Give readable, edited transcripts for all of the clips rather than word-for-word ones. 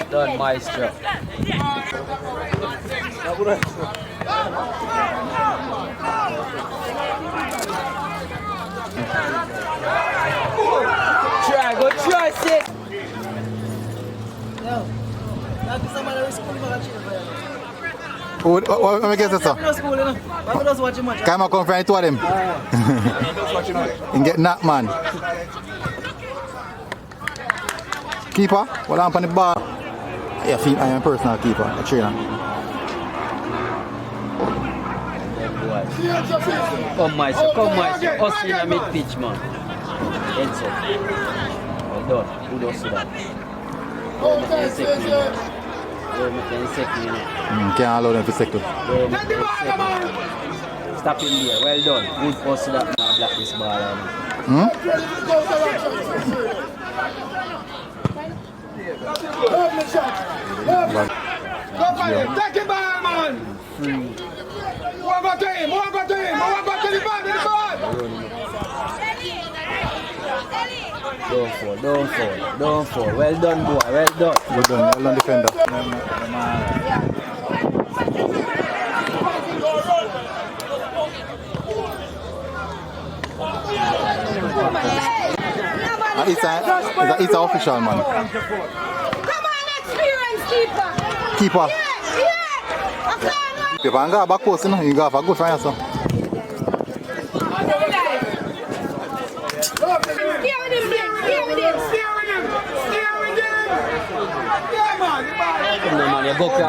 Done, maestro. Try, go try, sis. What am I guess sir? Come on, come from two of them. And get knocked, man. Keeper, what happened on the bar? Yeah, I am a personal keeper, a trainer. Come, maestro. Us in a mid-pitch, man. Heads up. Well done. Who does that? Can't allow them to second. Stop him there. Well done. Good us that now block this ball. Take the ball, man! One back to him! One back to the ball! Don't fall. Well done, boy. Well done. Well done defender. It's an official, man. Come on, experience keeper. Keeper. Yeah. If I go back post, you go for a good fire, so.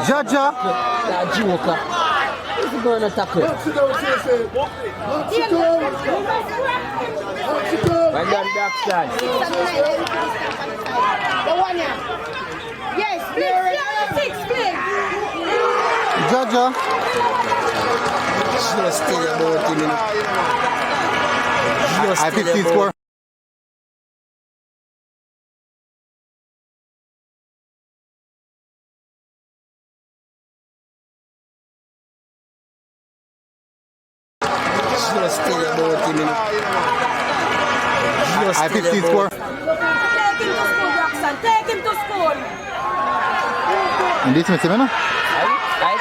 Jaja. That joker. Who's going to tackle? Well done, Dacosta. The one here. Yes, six, please. Jaja. Just tell about him. I 15 score. Just tell about him. I 15 score. Take him to school, Jackson. Take him to school. And this is him, no? I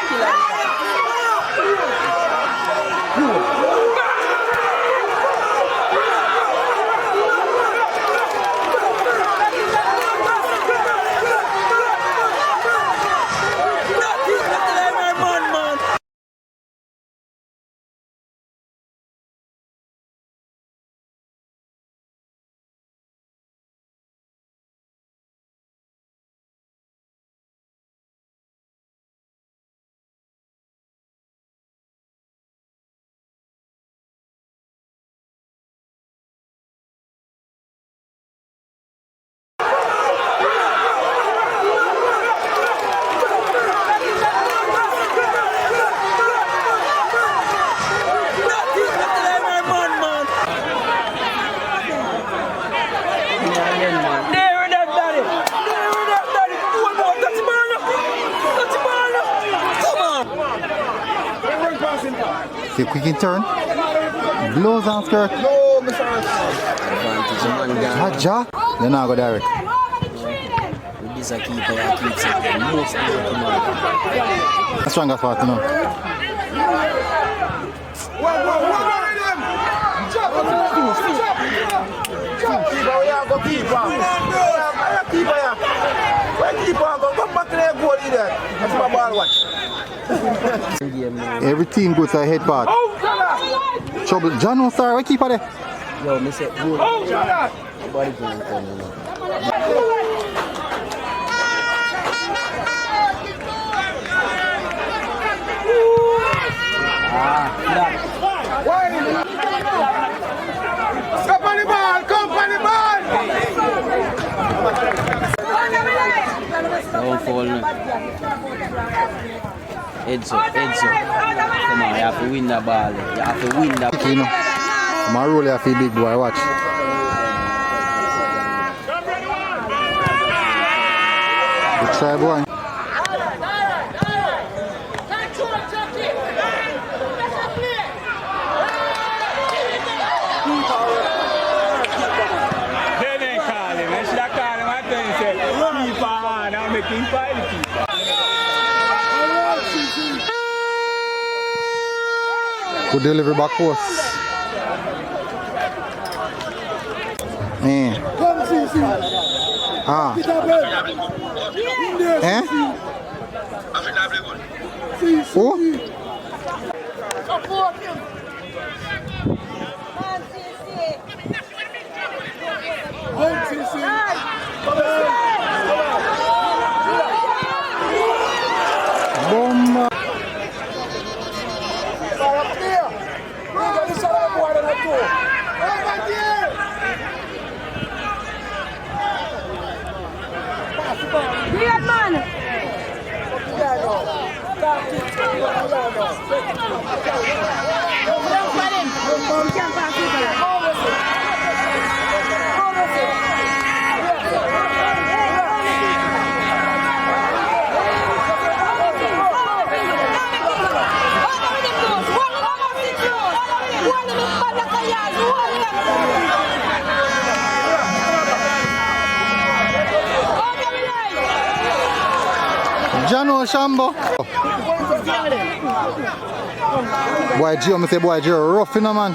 kill him. See, quick in turn. Blows on skirt. No, Mr. Jaja. Then I go direct. This a keeper that keeps it most of the time. That's stronger part, you know. Every team goes to a head part. Trouble. John won't start. Why keeper there? Yo, me say good. Nobody can come in. Don't fall now. Heads up, heads up. Come on, you have to win the ball. You have to win the ball. You know, my role here for big boy, watch. Good try, boy. Good delivery back post. Ah. Eh? Who? Bomba. Weird man. Jano Shambo. Boy Gio, me say boy Gio rough in a man.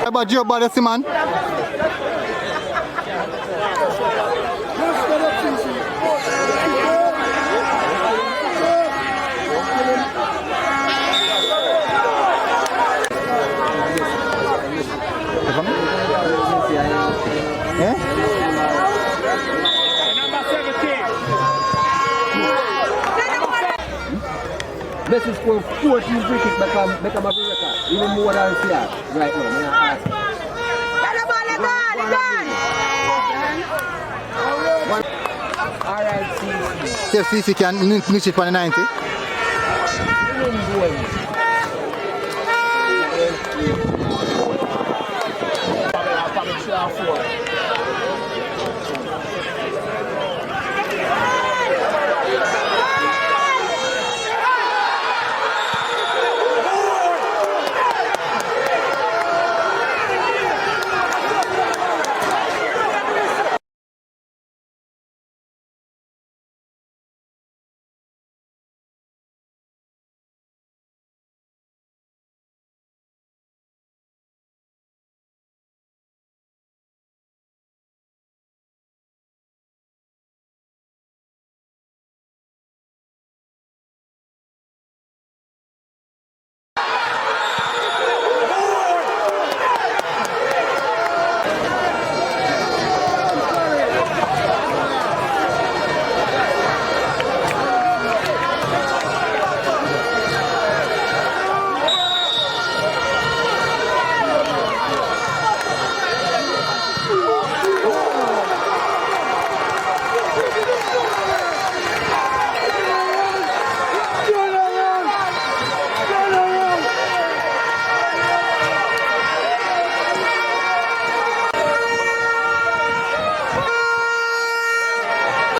About your body, man. Best is for 14 free kicks become a record. Even more than here. Right now, alright, CC can niche it for the 90.